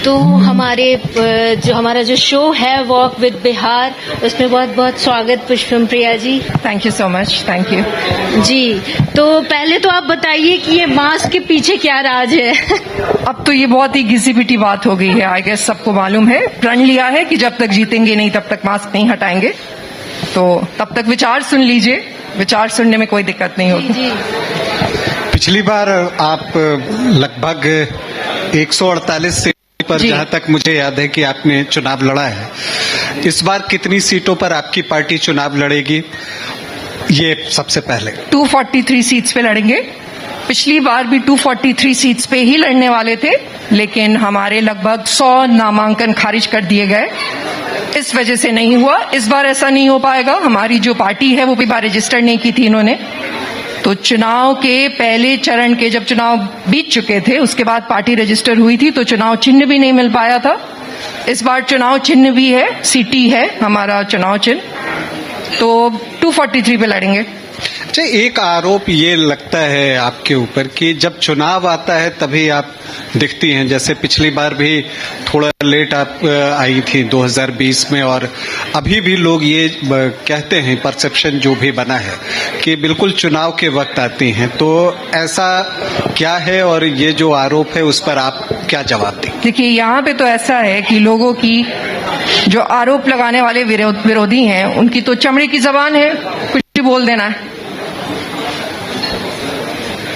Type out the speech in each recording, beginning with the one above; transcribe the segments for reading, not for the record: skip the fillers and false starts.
तो हमारा जो शो है वॉक विद बिहार, उसमें बहुत बहुत स्वागत Pushpam Priya ji. Thank you so much, thank you ji. तो पहले तो आप बताइए कि ये मास्क के पीछे क्या राज है? अब तो ये बहुत ही घिसी पिटी बात हो गई है। आई गेस सबको मालूम है, प्रण लिया है कि जब तक जीतेंगे नहीं तब तक मास्क नहीं हटाएंगे। तो तब तक विचार सुन लीजिए, विचार सुनने में कोई दिक्कत नहीं होगी। जी। पिछली बार आप लगभग 148 सीट पर, जहां तक मुझे याद है कि आपने चुनाव लड़ा है, इस बार कितनी सीटों पर आपकी पार्टी चुनाव लड़ेगी? ये सबसे पहले 243 सीट्स पे लड़ेंगे। पिछली बार भी 243 सीट्स पे ही लड़ने वाले थे, लेकिन हमारे लगभग 100 नामांकन खारिज कर दिए गए, इस वजह से नहीं हुआ। इस बार ऐसा नहीं हो पाएगा। हमारी जो पार्टी है वो भी बार रजिस्टर नहीं की थी इन्होंने। तो चुनाव के पहले चरण के जब चुनाव बीत चुके थे, उसके बाद पार्टी रजिस्टर हुई थी, तो चुनाव चिन्ह भी नहीं मिल पाया था। इस बार चुनाव चिन्ह भी है, सिटी है हमारा चुनाव चिन्ह, तो 243 पे लड़ेंगे। अच्छा, एक आरोप ये लगता है आपके ऊपर कि जब चुनाव आता है तभी आप दिखती हैं। जैसे पिछली बार भी थोड़ा लेट आप आई थी 2020 में, और अभी भी लोग ये कहते हैं, परसेप्शन जो भी बना है कि बिल्कुल चुनाव के वक्त आती हैं। तो ऐसा क्या है, और ये जो आरोप है उस पर आप क्या जवाब दें? देखिए, यहाँ पे तो ऐसा है कि लोगों की जो आरोप लगाने वाले विरोधी हैं, उनकी तो चमड़ी की जबान है, कुछ भी बोल देना है।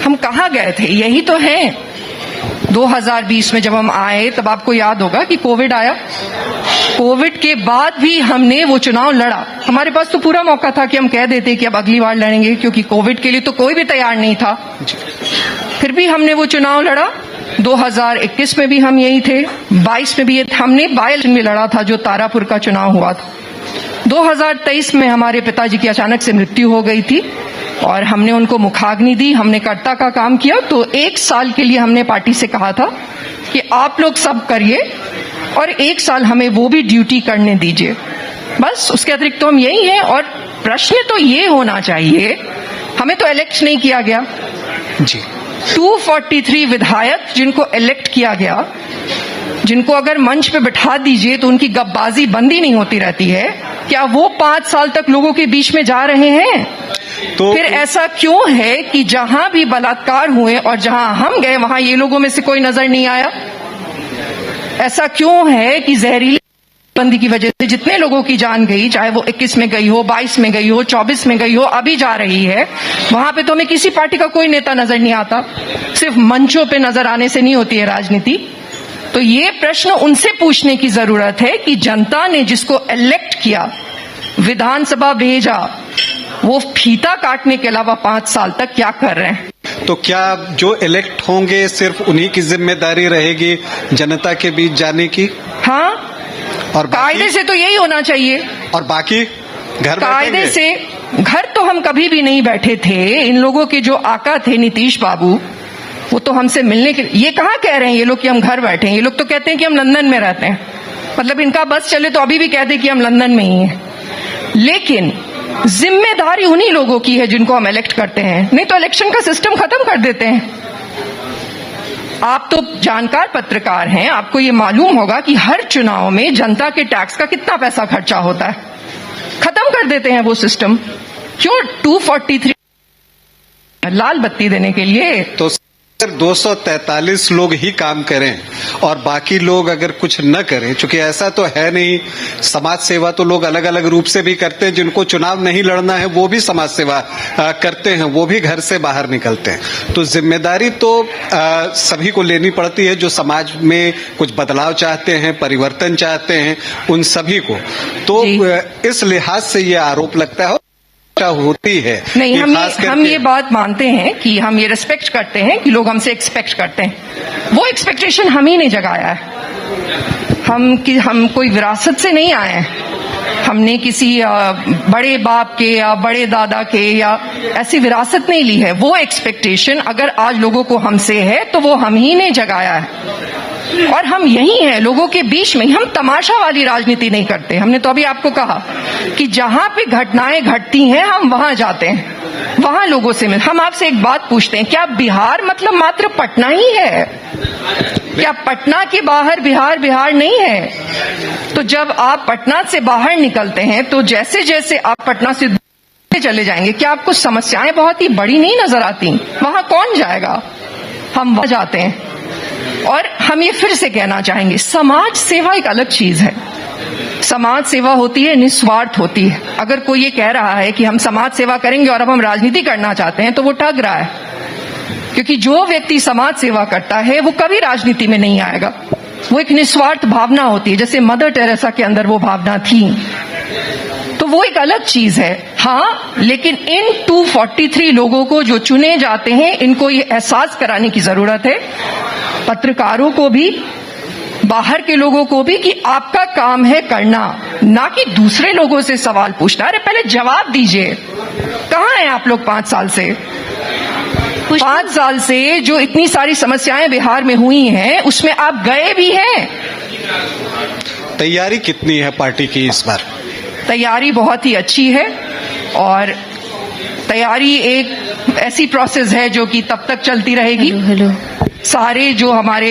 हम कहाँ गए थे? यही तो है। 2020 में जब हम आए तब आपको याद होगा कि कोविड आया। कोविड के बाद भी हमने वो चुनाव लड़ा। हमारे पास तो पूरा मौका था कि हम कह देते कि अब अगली बार लड़ेंगे, क्योंकि कोविड के लिए तो कोई भी तैयार नहीं था। फिर भी हमने वो चुनाव लड़ा। 2021 में भी हम यही थे, 22 में भी हमने बाय इलेक्शन में लड़ा था, जो तारापुर का चुनाव हुआ था। 2023 में हमारे पिताजी की अचानक से मृत्यु हो गई थी और हमने उनको मुखाग्नि दी, हमने कर्ता का काम किया। तो 1 साल के लिए हमने पार्टी से कहा था कि आप लोग सब करिए और 1 साल हमें वो भी ड्यूटी करने दीजिए। बस, उसके अतिरिक्त तो हम यही हैं। और प्रश्न तो ये होना चाहिए, हमें तो इलेक्ट नहीं किया गया जी। 243 विधायक जिनको इलेक्ट किया गया, जिनको अगर मंच पे बिठा दीजिए तो उनकी गपबाजी बंद ही नहीं होती रहती है, क्या वो 5 साल तक लोगों के बीच में जा रहे हैं? तो फिर ऐसा क्यों है कि जहां भी बलात्कार हुए और जहां हम गए वहां ये लोगों में से कोई नजर नहीं आया? ऐसा क्यों है कि जहरीली बंदी की वजह से जितने लोगों की जान गई, चाहे वो 21 में गई हो, 22 में गई हो, 24 में गई हो, अभी जा रही है, वहां पे तो हमें किसी पार्टी का कोई नेता नजर नहीं आता। सिर्फ मंचों पे नजर आने से नहीं होती है राजनीति। तो ये प्रश्न उनसे पूछने की जरूरत है कि जनता ने जिसको इलेक्ट किया, विधानसभा भेजा, वो फीता काटने के अलावा 5 साल तक क्या कर रहे हैं? तो क्या जो इलेक्ट होंगे सिर्फ उन्हीं की जिम्मेदारी रहेगी जनता के बीच जाने की? हाँ, और कायदे से तो यही होना चाहिए। और बाकी घर कायदे से घर तो हम कभी भी नहीं बैठे थे। इन लोगों के जो आका थे नीतीश बाबू, वो तो हमसे मिलने के लिए, ये कहाँ कह रहे हैं ये लोग कि हम घर बैठे हैं? ये लोग तो कहते हैं कि हम लंदन में रहते हैं। मतलब इनका बस चले तो अभी भी कहते कि हम लंदन में ही हैं। लेकिन जिम्मेदारी उन्हीं लोगों की है जिनको हम इलेक्ट करते हैं, नहीं तो इलेक्शन का सिस्टम खत्म कर देते हैं। आप तो जानकार पत्रकार हैं, आपको ये मालूम होगा कि हर चुनाव में जनता के टैक्स का कितना पैसा खर्चा होता है। खत्म कर देते हैं वो सिस्टम। क्यों 243 लाल बत्ती देने के लिए? तो 243 लोग ही काम करें और बाकी लोग अगर कुछ न करें, क्योंकि ऐसा तो है नहीं, समाज सेवा तो लोग अलग अलग रूप से भी करते हैं। जिनको चुनाव नहीं लड़ना है वो भी समाज सेवा करते हैं, वो भी घर से बाहर निकलते हैं। तो जिम्मेदारी तो सभी को लेनी पड़ती है, जो समाज में कुछ बदलाव चाहते हैं, परिवर्तन चाहते हैं, उन सभी को। तो इस लिहाज से ये आरोप लगता है होती है। नहीं, हम ये बात मानते हैं कि हम ये रिस्पेक्ट करते हैं कि लोग हमसे एक्सपेक्ट करते हैं। वो एक्सपेक्टेशन हम ही ने जगाया है। हम कोई विरासत से नहीं आए हैं। हमने किसी बड़े बाप के या बड़े दादा के या ऐसी विरासत नहीं ली है। वो एक्सपेक्टेशन अगर आज लोगों को हमसे है तो वो हम ही ने जगाया है। और हम यही हैं लोगों के बीच में। हम तमाशा वाली राजनीति नहीं करते। हमने तो अभी आपको कहा कि जहां पे घटनाएं घटती हैं हम वहां जाते हैं, वहां लोगों से मिल। हम आपसे एक बात पूछते हैं, क्या बिहार मतलब मात्र पटना ही है? क्या पटना के बाहर बिहार बिहार नहीं है? तो जब आप पटना से बाहर निकलते हैं तो जैसे जैसे आप पटना से दूर चले जाएंगे, क्या आपको समस्याएं बहुत ही बड़ी नहीं नजर आती? वहां कौन जाएगा? हम वहां जाते हैं। और हम ये फिर से कहना चाहेंगे, समाज सेवा एक अलग चीज है। समाज सेवा होती है, निस्वार्थ होती है। अगर कोई ये कह रहा है कि हम समाज सेवा करेंगे और अब हम राजनीति करना चाहते हैं, तो वो ठग रहा है। क्योंकि जो व्यक्ति समाज सेवा करता है वो कभी राजनीति में नहीं आएगा। वो एक निस्वार्थ भावना होती है, जैसे मदर टेरेसा के अंदर वो भावना थी। तो वो एक अलग चीज है। हाँ, लेकिन इन 243 लोगों को जो चुने जाते हैं, इनको ये एहसास कराने की जरूरत है, पत्रकारों को भी, बाहर के लोगों को भी, कि आपका काम है करना, ना कि दूसरे लोगों से सवाल पूछना। अरे पहले जवाब दीजिए, कहाँ हैं आप लोग 5 साल से? 5 साल से जो इतनी सारी समस्याएं बिहार में हुई हैं, उसमें आप गए भी हैं। तैयारी कितनी है पार्टी की इस बार? तैयारी बहुत ही अच्छी है, और तैयारी एक ऐसी प्रोसेस है जो कि तब तक चलती रहेगी। हेलो। सारे जो हमारे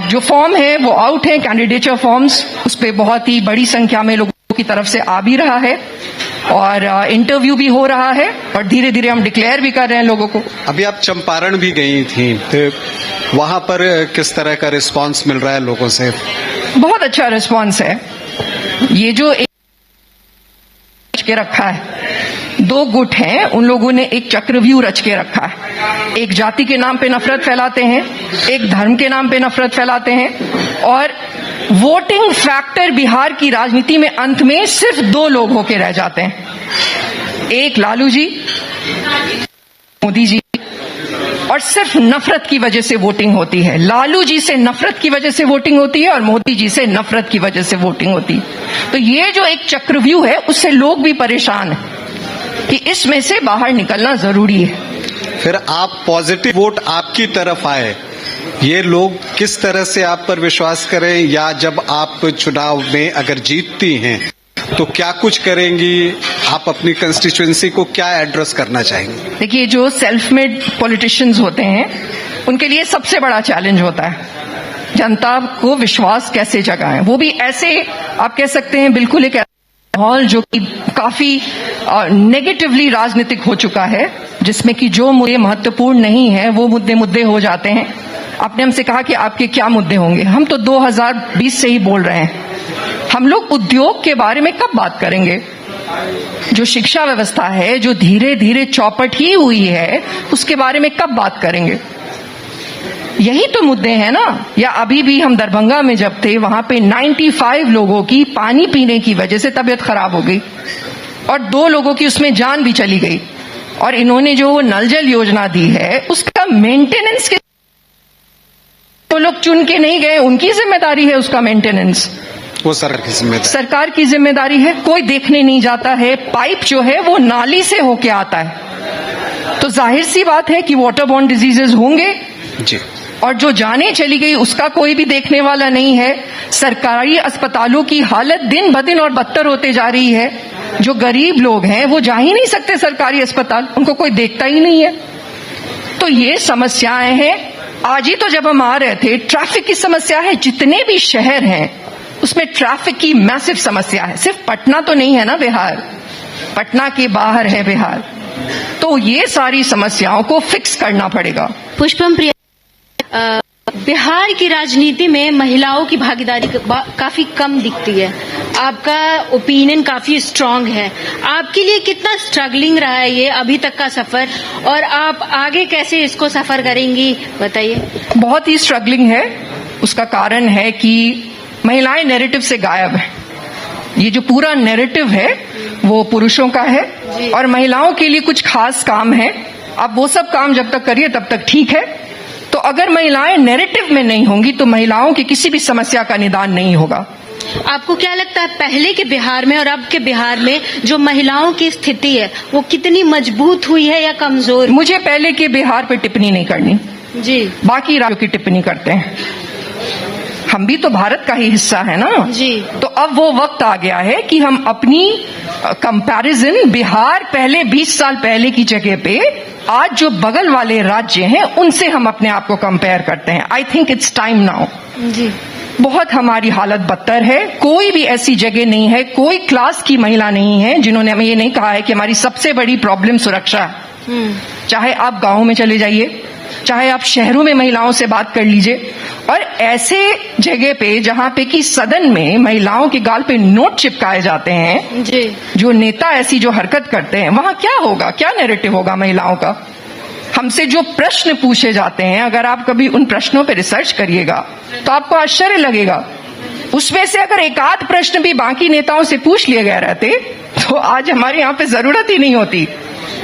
जो फॉर्म है वो आउट है, कैंडिडेचर फॉर्म्स, उस पर बहुत ही बड़ी संख्या में लोगों की तरफ से आ भी रहा है, और इंटरव्यू भी हो रहा है, और धीरे धीरे हम डिक्लेयर भी कर रहे हैं लोगों को। अभी आप चंपारण भी गई थी, तो वहां पर किस तरह का रिस्पांस मिल रहा है लोगों से? बहुत अच्छा रिस्पांस है। ये जो एक के रखा है, 2 गुट हैं, उन लोगों ने एक चक्रव्यूह रच के रखा है। एक जाति के नाम पे नफरत फैलाते हैं, एक धर्म के नाम पे नफरत फैलाते हैं, और वोटिंग फैक्टर बिहार की राजनीति में अंत में सिर्फ 2 लोग होके रह जाते हैं, एक लालू जी, मोदी जी, और सिर्फ नफरत की वजह से वोटिंग होती है। लालू जी से नफरत की वजह से वोटिंग होती है, और मोदी जी से नफरत की वजह से वोटिंग होती है। तो ये जो एक चक्रव्यूह है, उससे लोग भी परेशान हैं कि इसमें से बाहर निकलना जरूरी है। फिर आप पॉजिटिव वोट आपकी तरफ आए, ये लोग किस तरह से आप पर विश्वास करें, या जब आप चुनाव में अगर जीतती हैं तो क्या कुछ करेंगी? आप अपनी कंस्टिट्यूएंसी को क्या एड्रेस करना चाहेंगे? देखिए, जो सेल्फ मेड पॉलिटिशियंस होते हैं, उनके लिए सबसे बड़ा चैलेंज होता है जनता को विश्वास कैसे जगाएं। वो भी ऐसे, आप कह सकते हैं, बिल्कुल एक माहौल जो कि काफी नेगेटिवली राजनीतिक हो चुका है, जिसमें कि जो मुद्दे महत्वपूर्ण नहीं है वो मुद्दे हो जाते हैं। आपने हमसे कहा कि आपके क्या मुद्दे होंगे। हम तो 2020 से ही बोल रहे हैं। हम लोग उद्योग के बारे में कब बात करेंगे? जो शिक्षा व्यवस्था है, जो धीरे धीरे चौपट ही हुई है, उसके बारे में कब बात करेंगे? यही तो मुद्दे हैं ना। या अभी भी हम दरभंगा में जब थे, वहां पे 95 लोगों की पानी पीने की वजह से तबीयत खराब हो गई, और 2 लोगों की उसमें जान भी चली गई। और इन्होंने जो नल जल योजना दी है, उसका मेंटेनेंस के तो लोग चुन के नहीं गए, उनकी जिम्मेदारी है उसका मेंटेनेंस। वो सरकार की जिम्मेदारी है। कोई देखने नहीं जाता है। पाइप जो है वो नाली से होके आता है, तो जाहिर सी बात है कि वाटर बॉर्न डिजीजेज होंगे जी। और जो जाने चली गई उसका कोई भी देखने वाला नहीं है। सरकारी अस्पतालों की हालत दिन ब दिन और बदतर होते जा रही है। जो गरीब लोग हैं वो जा ही नहीं सकते सरकारी अस्पताल, उनको कोई देखता ही नहीं है। तो ये समस्याएं हैं। आज ही तो जब हम आ रहे थे, ट्रैफिक की समस्या है। जितने भी शहर हैं उसमें ट्रैफिक की मैसिव समस्या है। सिर्फ पटना तो नहीं है ना बिहार, पटना के बाहर है बिहार। तो ये सारी समस्याओं को फिक्स करना पड़ेगा। पुष्पम प्रिया, बिहार की राजनीति में महिलाओं की भागीदारी काफी कम दिखती है। आपका ओपिनियन काफी स्ट्रांग है। आपके लिए कितना स्ट्रगलिंग रहा है ये अभी तक का सफर, और आप आगे कैसे इसको सफर करेंगी, बताइए। बहुत ही स्ट्रगलिंग है। उसका कारण है कि महिलाएं नैरेटिव से गायब है। ये जो पूरा नैरेटिव है वो पुरुषों का है, और महिलाओं के लिए कुछ खास काम है। आप वो सब काम जब तक करिए तब तक ठीक है। तो अगर महिलाएं नैरेटिव में नहीं होंगी तो महिलाओं की किसी भी समस्या का निदान नहीं होगा। आपको क्या लगता है, पहले के बिहार में और अब के बिहार में जो महिलाओं की स्थिति है वो कितनी मजबूत हुई है या कमजोर? मुझे पहले के बिहार पे टिप्पणी नहीं करनी जी, बाकी राज्यों की टिप्पणी करते हैं। हम भी तो भारत का ही हिस्सा है ना जी। तो अब वो वक्त आ गया है कि हम अपनी कंपैरिजन बिहार पहले 20 साल पहले की जगह पे आज जो बगल वाले राज्य हैं उनसे हम अपने आप को कंपेयर करते हैं। I think it's time now. जी, बहुत हमारी हालत बदतर है। कोई भी ऐसी जगह नहीं है, कोई क्लास की महिला नहीं है जिन्होंने हमें ये नहीं कहा है कि हमारी सबसे बड़ी प्रॉब्लम सुरक्षा है। चाहे आप गांव में चले जाइए, चाहे आप शहरों में महिलाओं से बात कर लीजिए, और ऐसे जगह पे जहां पे कि सदन में महिलाओं के गाल पे नोट चिपकाए जाते हैं, जी, जो नेता ऐसी जो हरकत करते हैं, वहां क्या होगा, क्या नैरेटिव होगा महिलाओं का? हमसे जो प्रश्न पूछे जाते हैं, अगर आप कभी उन प्रश्नों पे रिसर्च करिएगा तो आपको आश्चर्य लगेगा। उसमें से अगर एक आध प्रश्न भी बाकी नेताओं से पूछ लिए गए रहते तो आज हमारे यहाँ पे जरूरत ही नहीं होती।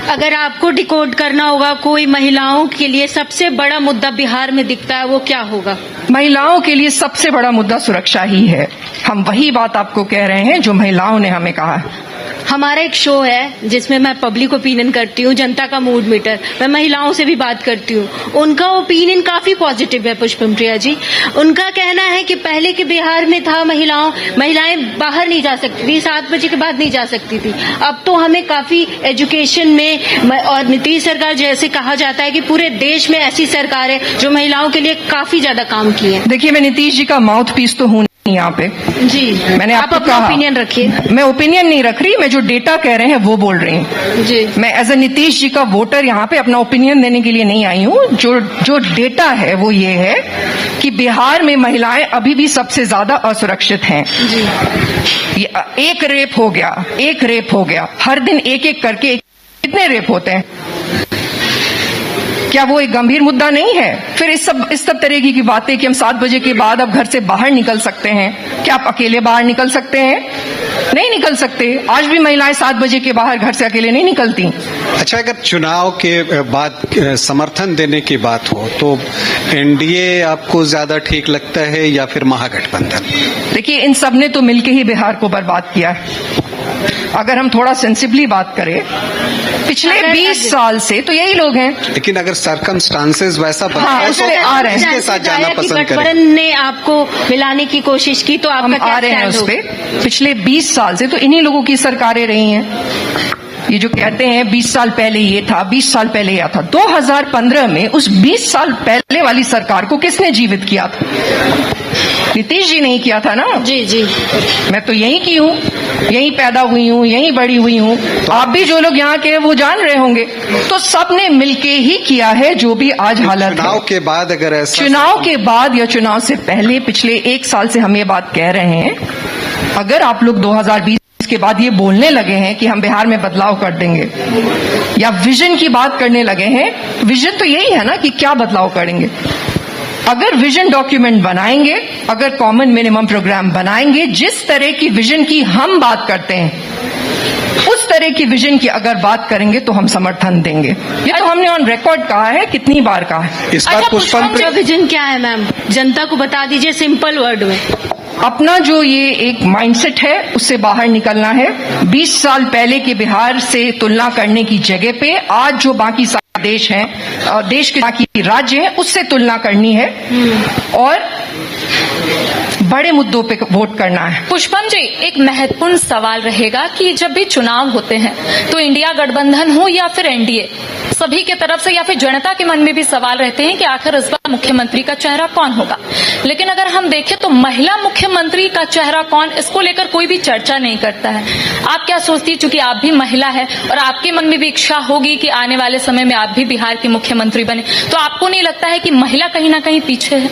अगर आपको डिकोड करना होगा कोई महिलाओं के लिए सबसे बड़ा मुद्दा बिहार में दिखता है, वो क्या होगा? महिलाओं के लिए सबसे बड़ा मुद्दा सुरक्षा ही है। हम वही बात आपको कह रहे हैं जो महिलाओं ने हमें कहा है। हमारा एक शो है जिसमें मैं पब्लिक ओपिनियन करती हूँ, जनता का मूड मीटर। मैं महिलाओं से भी बात करती हूँ, उनका ओपिनियन काफी पॉजिटिव है। पुष्पम प्रिया जी, उनका कहना है कि पहले के बिहार में था महिलाएं बाहर नहीं जा सकती थी, 7 बजे के बाद नहीं जा सकती थी। अब तो हमें काफी एजुकेशन में, और नीतीश सरकार जैसे कहा जाता है कि पूरे देश में ऐसी सरकार है जो महिलाओं के लिए काफी ज्यादा काम की है। देखिए, मैं नीतीश जी का माउथ पीस तो हूं यहाँ पे। जी, मैंने आप आपको अपना कहा, ओपिनियन रखिए। मैं ओपिनियन नहीं रख रही, मैं जो डेटा कह रहे हैं वो बोल रही हूँ। जी, मैं एज ए नीतीश जी का वोटर यहाँ पे अपना ओपिनियन देने के लिए नहीं आई हूँ। जो डेटा है वो ये है कि बिहार में महिलाएं अभी भी सबसे ज्यादा असुरक्षित हैं। जी, ये एक रेप हो गया, हर दिन एक करके कितने रेप होते हैं? क्या वो एक गंभीर मुद्दा नहीं है? फिर इस सब तरह की बातें कि हम 7 बजे के बाद अब घर से बाहर निकल सकते हैं। क्या आप अकेले बाहर निकल सकते हैं? नहीं निकल सकते। आज भी महिलाएं 7 बजे के बाहर घर से अकेले नहीं निकलती। अच्छा, अगर चुनाव के बाद समर्थन देने की बात हो तो एनडीए आपको ज्यादा ठीक लगता है या फिर महागठबंधन? देखिए, इन सब ने तो मिलकर ही बिहार को बर्बाद किया है। अगर हम थोड़ा सेंसिबली बात करें, पिछले 20 साल से तो यही लोग हैं। लेकिन अगर सर्कमस्टांसेस वैसा बना हाँ, उस पे आ रहे हैं। किसके साथ जाना पसंद करें? गठबंधन ने आपको मिलाने की कोशिश की तो आपका क्या आ रहे हैं स्टैंड उस पे। होगा? पिछले 20 साल से तो इन्हीं लोगों की सरकारें रही हैं। ये जो कहते हैं 20 साल पहले ये था, 20 साल पहले यह था, 2015 में उस 20 साल पहले वाली सरकार को किसने जीवित किया था? नीतीश जी नहीं किया था ना। जी, जी, मैं तो यहीं की हूँ, यहीं पैदा हुई हूँ, यहीं बड़ी हुई हूँ। आप भी जो लोग यहाँ के हैं वो जान रहे होंगे। तो सबने मिलके ही किया है जो भी आज हालत है। चुनाव के बाद अगर ऐसा, चुनाव के बाद या चुनाव से पहले पिछले 1 साल से हम ये बात कह रहे हैं, अगर आप लोग 2020 के बाद ये बोलने लगे हैं कि हम बिहार में बदलाव कर देंगे या विजन की बात करने लगे हैं, विजन तो यही है ना कि क्या बदलाव करेंगे। अगर विजन डॉक्यूमेंट बनाएंगे, अगर कॉमन मिनिमम प्रोग्राम बनाएंगे, जिस तरह की विजन की हम बात करते हैं उस तरह की विजन की अगर बात करेंगे तो हम समर्थन देंगे। ये तो हमने ऑन रिकॉर्ड कहा है, कितनी बार कहा है। इस बार पुष्पम का विजन क्या है मैम? जनता को बता दीजिए सिंपल वर्ड में। अपना जो ये एक माइंडसेट है उससे बाहर निकलना है। 20 साल पहले के बिहार से तुलना करने की जगह पे आज जो बाकी सारे देश हैं और देश के बाकी राज्य हैं उससे तुलना करनी है और बड़े मुद्दों पे वोट करना है। पुष्पम जी, एक महत्वपूर्ण सवाल रहेगा कि जब भी चुनाव होते हैं तो इंडिया गठबंधन हो या फिर एनडीए, सभी के तरफ से या फिर जनता के मन में भी सवाल रहते हैं कि आखिर इस बार मुख्यमंत्री का चेहरा कौन होगा। लेकिन अगर हम देखें तो महिला मुख्यमंत्री का चेहरा कौन, इसको लेकर कोई भी चर्चा नहीं करता है। आप क्या सोचती है, चूंकि आप भी महिला है और आपके मन में भी इच्छा होगी कि आने वाले समय में आप भी बिहार की मुख्यमंत्री बने, तो आपको नहीं लगता है कि महिला कहीं ना कहीं पीछे है?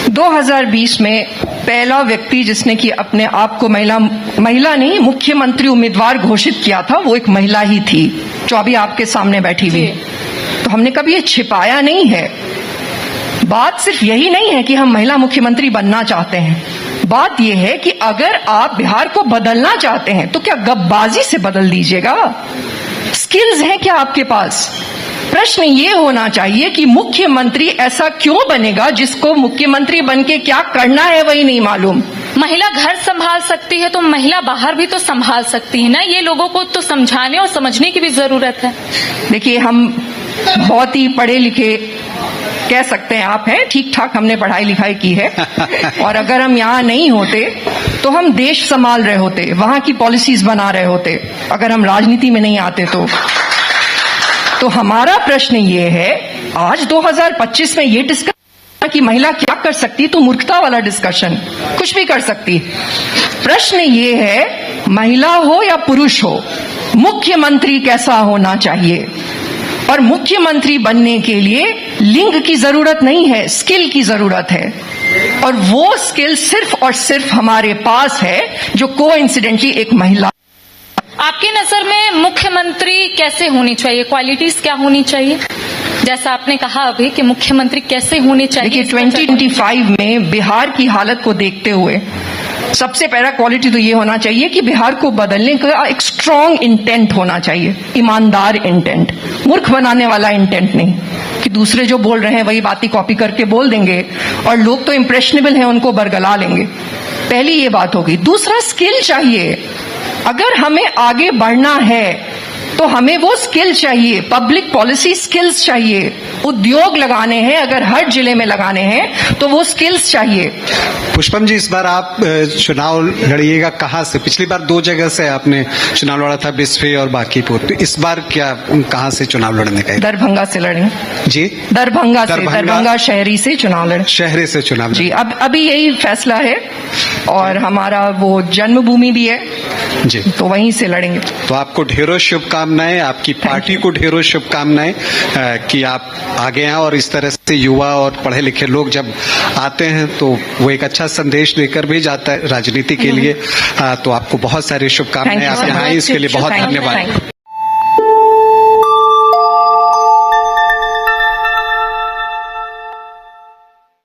2020 में पहला व्यक्ति जिसने कि अपने आप को महिला नहीं मुख्यमंत्री उम्मीदवार घोषित किया था वो एक महिला ही थी जो अभी आपके सामने बैठी हुई। तो हमने कभी ये छिपाया नहीं है। बात सिर्फ यही नहीं है कि हम महिला मुख्यमंत्री बनना चाहते हैं, बात यह है कि अगर आप बिहार को बदलना चाहते हैं तो क्या गपबाजी से बदल दीजिएगा? स्किल्स हैं क्या आपके पास? प्रश्न ये होना चाहिए कि मुख्यमंत्री ऐसा क्यों बनेगा जिसको मुख्यमंत्री बनके क्या करना है वही नहीं मालूम। महिला घर संभाल सकती है तो महिला बाहर भी तो संभाल सकती है ना। ये लोगों को तो समझाने और समझने की भी जरूरत है। देखिए, हम बहुत ही पढ़े लिखे कह सकते हैं, आप हैं ठीक ठाक, हमने पढ़ाई लिखाई की है और अगर हम यहाँ नहीं होते तो हम देश संभाल रहे होते, वहां की पॉलिसीज बना रहे होते, अगर हम राजनीति में नहीं आते तो। तो हमारा प्रश्न ये है, आज 2025 में ये डिस्कशन कि महिला क्या कर सकती, तो मूर्खता वाला डिस्कशन, कुछ भी कर सकती। प्रश्न ये है, महिला हो या पुरुष हो, मुख्यमंत्री कैसा होना चाहिए। और मुख्यमंत्री बनने के लिए लिंग की जरूरत नहीं है, स्किल की जरूरत है। और वो स्किल सिर्फ और सिर्फ हमारे पास है, जो कोइंसिडेंटली एक महिला। आपकी नजर में मुख्यमंत्री कैसे होनी चाहिए, क्वालिटीज क्या होनी चाहिए? जैसा आपने कहा अभी कि मुख्यमंत्री कैसे होने चाहिए। देखिए 2025 में बिहार की हालत को देखते हुए सबसे पहला क्वालिटी तो ये होना चाहिए कि बिहार को बदलने का एक स्ट्रांग इंटेंट होना चाहिए, ईमानदार इंटेंट, मूर्ख बनाने वाला इंटेंट नहीं कि दूसरे जो बोल रहे हैं वही बातें कॉपी करके बोल देंगे और लोग तो इम्प्रेशनेबल हैं, उनको बरगला लेंगे। पहली ये बात होगी। दूसरा, स्किल चाहिए। अगर हमें आगे बढ़ना है तो हमें वो स्किल चाहिए, पब्लिक पॉलिसी स्किल्स चाहिए। उद्योग लगाने हैं, अगर हर जिले में लगाने हैं तो वो स्किल्स चाहिए। पुष्पम जी, इस बार आप चुनाव लड़िएगा कहाँ से? पिछली बार 2 जगह से आपने चुनाव लड़ा था, बिस्फी और बांकीपुर। तो इस बार क्या कहाँ से चुनाव लड़ने का? दरभंगा से लड़ेंगे जी, दरभंगा शहरी से चुनाव लड़े। शहरी से चुनाव जी, अब अभी यही फैसला है और हमारा वो जन्मभूमि भी है जी, तो वहीं से लड़ेंगे। तो आपको ढेरों शुभकामनाएं, आपकी पार्टी को ढेरों शुभकामनाएं कि आप आगे आए और इस तरह से युवा और पढ़े लिखे लोग जब आते हैं तो वो एक अच्छा संदेश देकर भी जाता है राजनीति के लिए। तो आपको बहुत सारी शुभकामनाएं। आप यहाँ आए इसके लिए बहुत धन्यवाद।